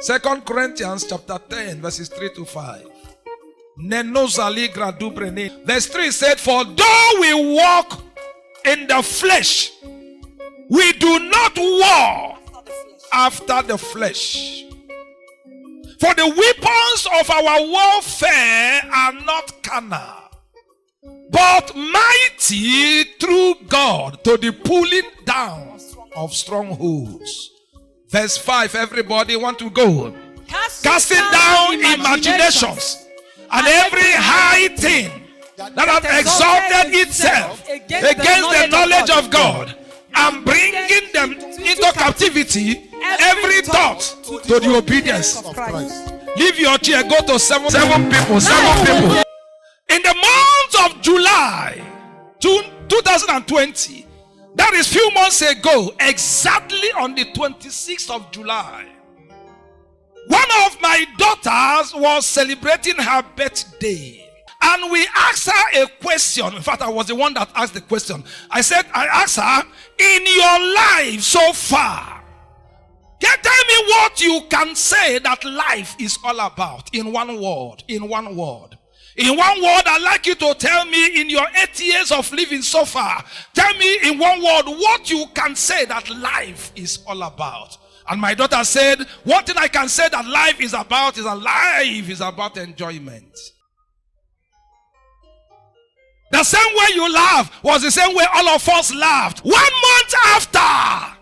2 Corinthians chapter 10, verses 3 to 5. Verse 3 said, for though we walk in the flesh, we do not war after the flesh. For the weapons of our warfare are not carnal, but mighty through God to the pulling down of strongholds. Verse 5, everybody want to go. Casting down imaginations and every high thing that hath exalted itself against the knowledge of God, and bringing them into captivity every thought to the obedience of Christ. Leave your chair, go to seven people. In the month of July, June 2020, that is few months ago, exactly on the 26th of July, one of my daughters was celebrating her birthday. And we asked her a question. In fact, I was the one that asked the question. I asked her, in your life so far, tell me what you can say that life is all about in one word. In one word, I'd like you to tell me in your 8 years of living so far, tell me in one word what you can say that life is all about. And my daughter said, one thing I can say that life is about is that life is about enjoyment. The same way you laugh was the same way all of us laughed. 1 month after,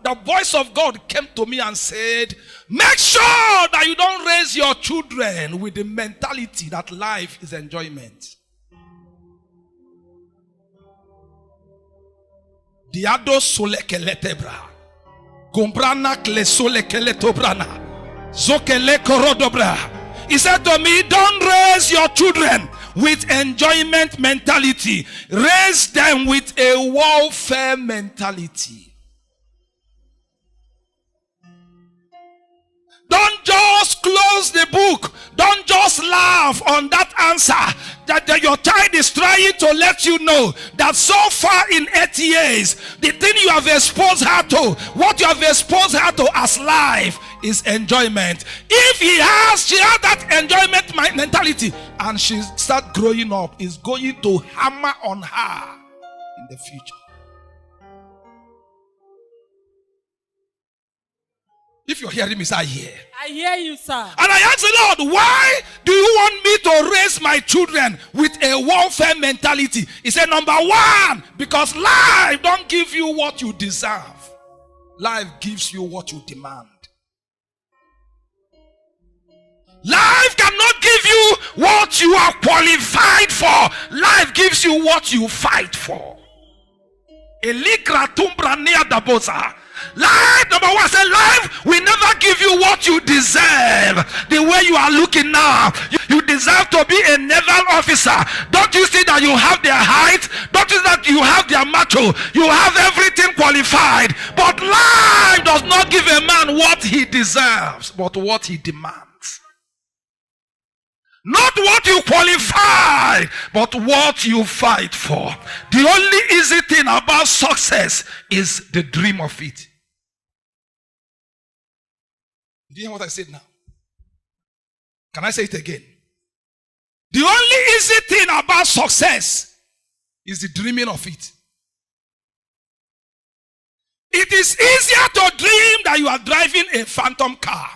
the voice of God came to me and said, make sure that you don't raise your children with the mentality that life is enjoyment. Diado solekeletebra. Gombrana klesolekeletobrana. Zokele korodobra. He said to me, don't raise your children with enjoyment mentality. Raise them with a warfare mentality. Don't just close the book. Don't just laugh on that answer. That your child is trying to let you know that so far in 8 years, the thing you have exposed her to, what you have exposed her to as life, is enjoyment. If she has that enjoyment mentality, and she start growing up, is going to hammer on her in the future. If you're hearing me, say, I hear. I hear you, sir. And I ask the Lord, why do you want me to raise my children with a warfare mentality? He said, number one, because life don't give you what you deserve. Life gives you what you demand. Life cannot give you what you are qualified for. Life gives you what you fight for. Life, number one, say life will never give you what you deserve. The way you are looking now, you deserve to be a naval officer. Don't you see that you have their height? Don't you see that you have their macho? You have everything qualified. But life does not give a man what he deserves, but what he demands. Not what you qualify, but what you fight for. The only easy thing about success is the dream of it. Do you hear what I said now? Can I say it again? The only easy thing about success is the dreaming of it. It is easier to dream that you are driving a phantom car.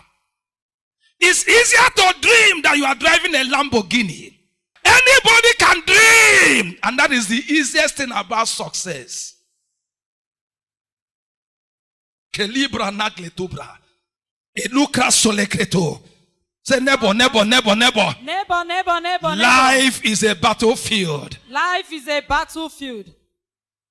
It's easier to dream that you are driving a Lamborghini. Anybody can dream, and that is the easiest thing about success. Kelibra nagletubra. Elukra solekreto. Say neighbor. Neighbor. Life is a battlefield. Life is a battlefield.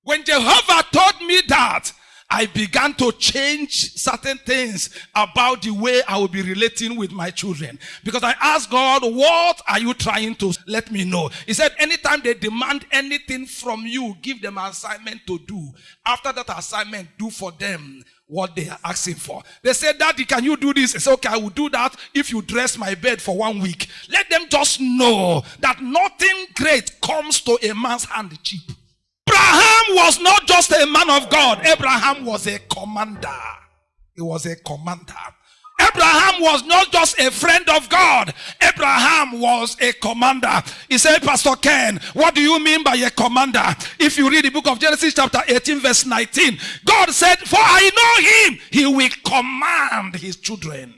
When Jehovah told me that, I began to change certain things about the way I will be relating with my children. Because I asked God, what are you trying to let me know? He said, anytime they demand anything from you, give them an assignment to do. After that assignment, do for them what they are asking for. They said, Daddy, can you do this? I said, okay, I will do that if you dress my bed for 1 week. Let them just know that nothing great comes to a man's hand cheap. Abraham was not just a man of God. Abraham was a commander. He was a commander. Abraham was not just a friend of God. Abraham was a commander. He said, Pastor Ken, what do you mean by a commander? If you read the book of Genesis chapter 18 verse 19, God said, for I know him, he will command his children.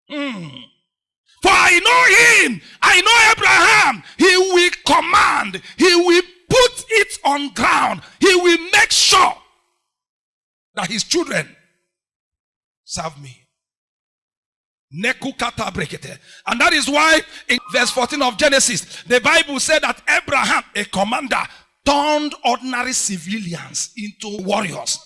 For I know him, I know Abraham, he will command, he will put it on ground, he will make sure that his children serve me. And that is why in verse 14 of Genesis, the Bible said that Abraham, a commander, turned ordinary civilians into warriors.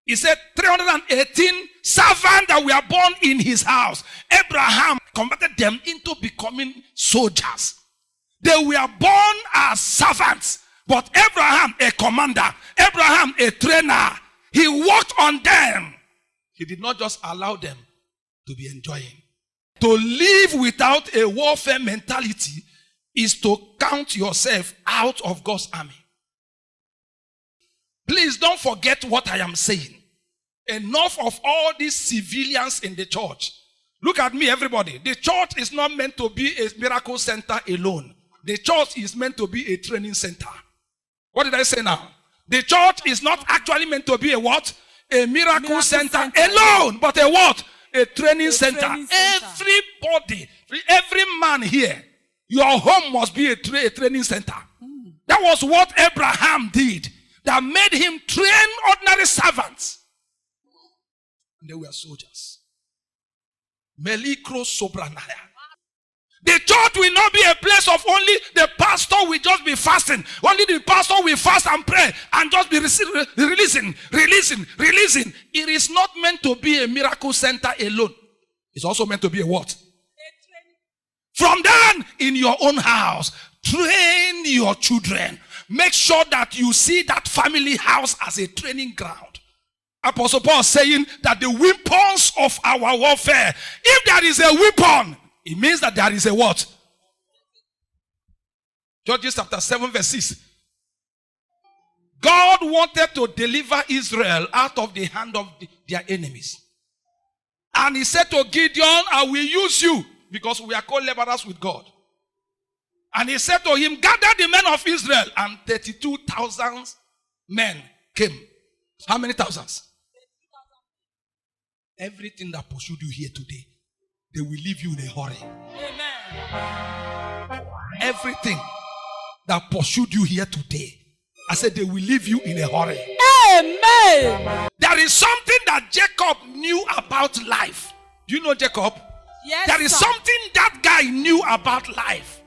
He said 318 servants that were born in his house, Abraham converted them into becoming soldiers. They were born as servants, but Abraham, a commander, Abraham, a trainer, he worked on them. He did not just allow them to be enjoying. To live without a warfare mentality is to count yourself out of God's army. Please don't forget what I am saying. Enough of all these civilians in the church. Look at me, everybody. The church is not meant to be a miracle center alone. The church is meant to be a training center. What did I say now? The church is not actually meant to be a what? A miracle center alone, but a what? A training center. Everybody, every man here, your home must be a training center. That was what Abraham did. That made him train ordinary servants. And they were soldiers. Melikro Sobranaya. The church will not be a place of only the pastor will just be fasting. Only the pastor will fast and pray and just be releasing. It is not meant to be a miracle center alone. It's also meant to be a what? From then, in your own house, train your children. Make sure that you see that family house as a training ground. Apostle Paul saying that the weapons of our warfare, if there is a weapon, it means that there is a what? Judges chapter 7 verse 6. God wanted to deliver Israel out of the hand of their enemies. And he said to Gideon, I will use you because we are co-laborers with God. And he said to him, gather the men of Israel. And 32,000 men came. How many thousands? Everything that pursued you here today, they will leave you in a hurry. Amen. Everything that pursued you here today, I said they will leave you in a hurry. Amen. There is something that Jacob knew about life. Do you know Jacob? Yes. There is something that guy knew about life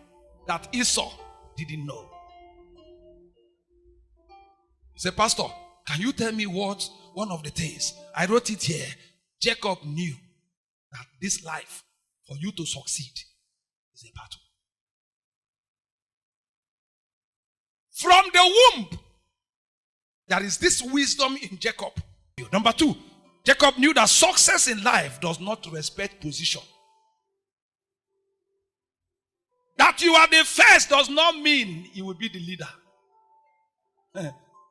that Esau didn't know. He said, Pastor, can you tell me what one of the things? I wrote it here. Jacob knew that this life, for you to succeed, is a battle. From the womb, there is this wisdom in Jacob. Number 2, Jacob knew that success in life does not respect position. That you are the first does not mean you will be the leader.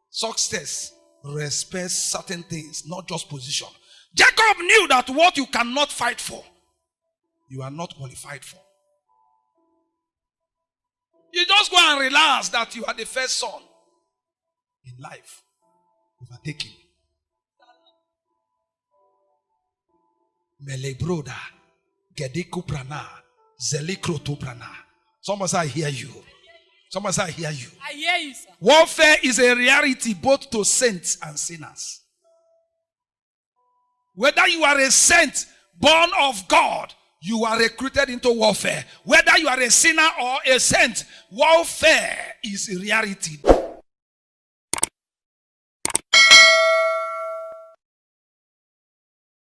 Success respects certain things, not just position. Jacob knew that what you cannot fight for, you are not qualified for. You just go and relax that you are the first son in life. Overtaking. Melebroda, Gedeku Prana, Zelikroto Prana. Somebody say, I hear you. Somebody say, I hear you. I hear you, sir. Warfare is a reality both to saints and sinners. Whether you are a saint born of God, you are recruited into warfare. Whether you are a sinner or a saint, warfare is a reality.